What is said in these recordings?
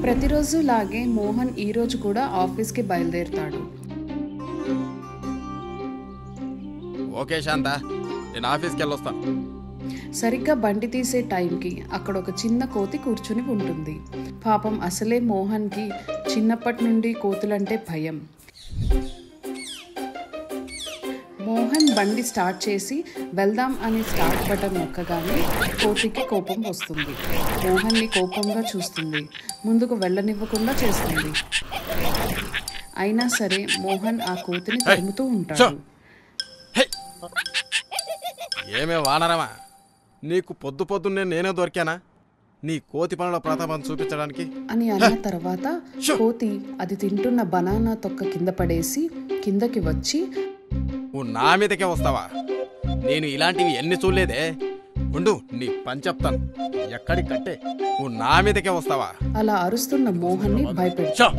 ప్రతిరోజు లాగే మోహన్ ఈరోజు కూడా ఆఫీస్కి బయలుదేరుతాడు. ఓకే శాంత, నేను ఆఫీస్కి వెళ్ళొస్తాను. సరిగ్గా బండి తీసే టైంకి అక్కడ ఒక చిన్న కోతి కూర్చుని ఉంటుంది. పాపం అసలే మోహన్కి చిన్నప్పటి నుండి కోతులంటే భయం. మోహన్ బండి స్టార్ట్ చేసి వెళ్దాం అని స్టార్ట్ బటన్ నొక్కగానే కోతికి కోపం వస్తుంది. మోహన్ని కోపంగా చూస్తుంది, ముందుకు వెళ్ళనివ్వకుండా చేస్తుంది. అయినా సరే మోహన్ ఆ కోతిని తరుముతూ ఉంటాడు. ఏమే వానరమా, నీకు పొద్దున్నే నేనే దొరికానా నీ కోతి పనుల ప్రతాపం చూపించడానికి అని అన్న తర్వాత కోతి అది తింటున్న బనానా తొక్క కింద పడేసి కిందకి వచ్చి, నువ్వు నా మీదకే వస్తావా? నేను ఇలాంటివి ఎన్ని చూడలేదే. ఉండు, నీ పని చెప్తాను. ఎక్కడికి కట్టే నువ్వు నా మీదకే వస్తావా? అలా అరుస్తున్న మోహన్ని భయపెట్టాడు.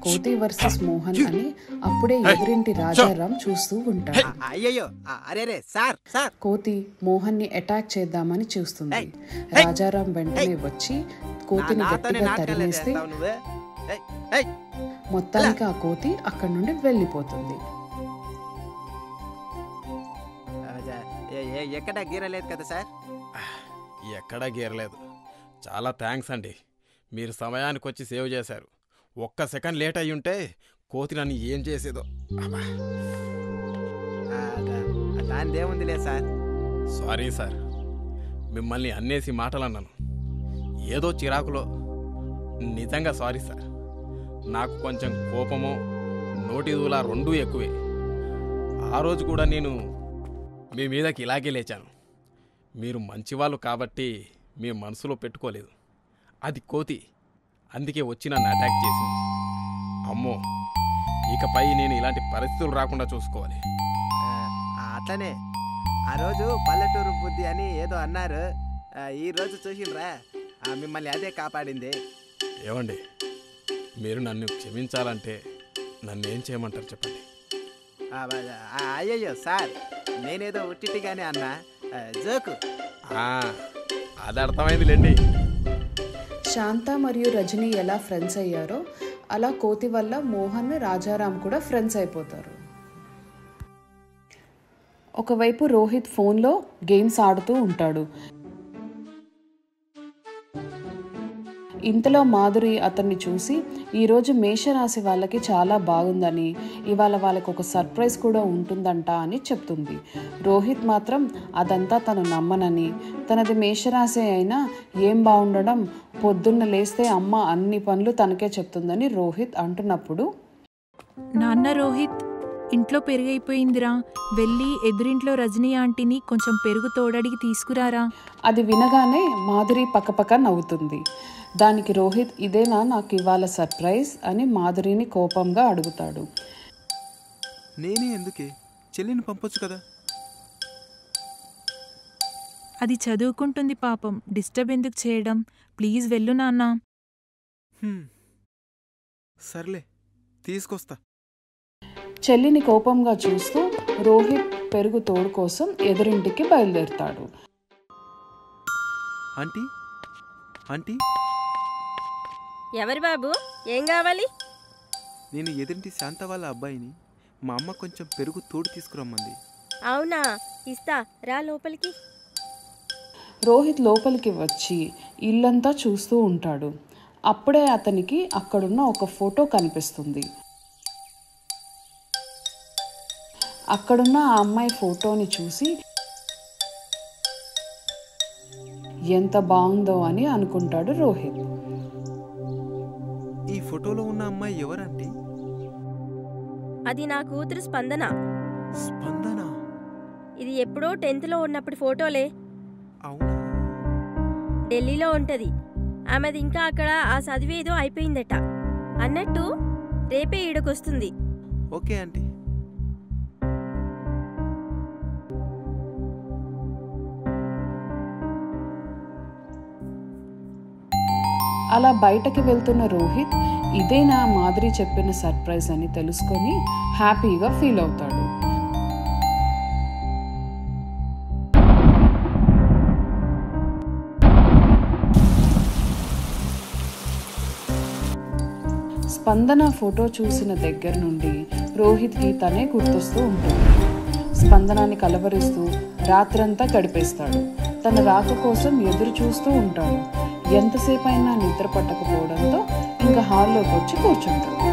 కోతి వర్సెస్ మోహన్ అని అప్పుడే ఎదురింటి రాజారాం చూస్తూ ఉంటాడు. అయ్యో అరే సార్ సార్ కోతి మోహన్ని అటాక్ చేద్దామని చూస్తుంది. రాజారాం వెంటనే వచ్చి కోతిని గట్టిగా తరిమేస్తే మొత్తానికి ఆ కోతి అక్కడి నుండి వెళ్ళిపోతుంది. ఎక్కడ గీరలేదు కదా సార్? ఎక్కడా గీరలేదు. చాలా థ్యాంక్స్ అండి, మీరు సమయానికి వచ్చి సేవ్ చేశారు. ఒక్క సెకండ్ లేట్ అయ్యి ఉంటే కోతి నన్ను ఏం చేసేదో. దానిదేముందిలే సార్. సారీ సార్, మిమ్మల్ని అన్నేసి మాటలు అన్నాను, ఏదో చిరాకులో. నిజంగా సారీ సార్. నాకు కొంచెం కోపము, నోటి దూల రెండూ ఎక్కువే. ఆ రోజు కూడా నేను మీ మీదకి ఇలాగే లేచాను. మీరు మంచివాళ్ళు కాబట్టి మీ మనసులో పెట్టుకోలేదు. అది కోతి, అందుకే వచ్చి నన్ను అటాక్ చేసింది. అమ్మో, ఇకపై నేను ఇలాంటి పరిస్థితులు రాకుండా చూసుకోవాలి. అట్లనే ఆ రోజు పల్లెటూరు బుద్ధి అని ఏదో అన్నారు, ఈరోజు చూసిండ్రా, మిమ్మల్ని అదే కాపాడింది. ఏమండి, మీరు నన్ను క్షమించాలంటే నన్ను ఏం చేయమంటారు చెప్పండి? అయ్యయ్యో సార్, నేనేదో ఉట్టిగానే అన్నా, జోకు. అది అర్థమైందిలేండి. శాంత మరియు రజని ఎలా ఫ్రెండ్స్ అయ్యారో అలా కోతి వల్ల మోహన్, రాజారాం కూడా ఫ్రెండ్స్ అయిపోతారు. ఒకవైపు రోహిత్ ఫోన్లో గేమ్స్ ఆడుతూ ఉంటాడు. ఇంతలో మాధురి అతన్ని చూసి ఈరోజు మేషరాశి వాళ్ళకి చాలా బాగుందని, ఇవాళ వాళ్ళకి ఒక సర్ప్రైజ్ కూడా ఉంటుందంట అని చెప్తుంది. రోహిత్ మాత్రం అదంతా తను నమ్మనని, తనది మేషరాశి అయినా ఏం బాగుండడం, పొద్దున్న లేస్తే అమ్మ అన్ని పనులు తనకే చెప్తుందని రోహిత్ అంటున్నప్పుడు, నాన్న రోహిత్, ఇంట్లో పెరుగైపోయిందిరా, వెళ్ళి ఎదురింట్లో రజనీ ఆంటీని కొంచెం పెరుగు తోడడిగి తీసుకురారా. అది వినగానే మాధురి పక్కపక్క నవ్వుతుంది. దానికి రోహిత్, ఇదేనా నాకు ఇవాళ సర్ప్రైజ్ అని మాధురిని కోపంగా అడుగుతాడు. నేనే ఎందుకే, చెల్లిని పంపొచ్చు కదా. అది చదువుకుంటుంది పాపం, డిస్టర్బ్ ఎందుకు చేయడం, ప్లీజ్ వెళ్ళు నాన్న. సర్లే, తీసుకొస్తా. చెల్లిని కోపంగా చూస్తూ రోహిత్ పెరుగు తోడు కోసం ఎదురింటికి బయలుదేరుతాడు. Aunty, aunty. ఎవరి బాబు, ఏం కావాలి? నేను ఎదురింటి శాంత వాళ్ళ అబ్బాయిని. మా అమ్మ కొంచెం పెరుగు తోడు తీసుకురమ్మంది. అవునా, ఇస్తా, రా లోపలికి. రోహిత్ లోపలికి వచ్చి ఇల్లంతా చూస్తూ ఉంటాడు. అప్పుడే అతనికి అక్కడున్న ఒక ఫోటో కనిపిస్తుంది. అక్కడున్న ఆ అమ్మాయి ఫోటోని చూసి ఎంత బాగుందో అని అనుకుంటాడు రోహిత్. ఈ ఫోటోలో ఉన్న అమ్మాయి ఎవరండి? అది నా కూతురు స్పందన. స్పందన? ఇది ఎప్పుడో 10th లో ఉన్నప్పుడు ఫోటోలే. అవునా? ఢిల్లీలో ఉంటది. ఆమెది ఇంకా అక్కడ ఆ చదివేదో అయిపోయిందట. అన్నట్టు రేపే ఈడకొస్తుంది. Okay aunty. అలా బయటకి వెళ్తున్న రోహిత్ ఇదేనా మాధురి చెప్పిన సర్ప్రైజ్ అని తెలుసుకొని హ్యాపీగా ఫీల్ అవుతాడు. స్పందన ఫోటో చూసిన దగ్గర నుండి రోహిత్కి తనే గుర్తొస్తూ ఉంటుంది. స్పందనాన్ని కలవరిస్తూ రాత్రంతా గడిపేస్తాడు. తన రాక కోసం ఎదురు చూస్తూ ఉంటాడు. ఎంతసేపు అయినా నిద్ర పట్టకపోవడంతో ఇంకా హాల్లోకి వచ్చి కూర్చుంటాడు.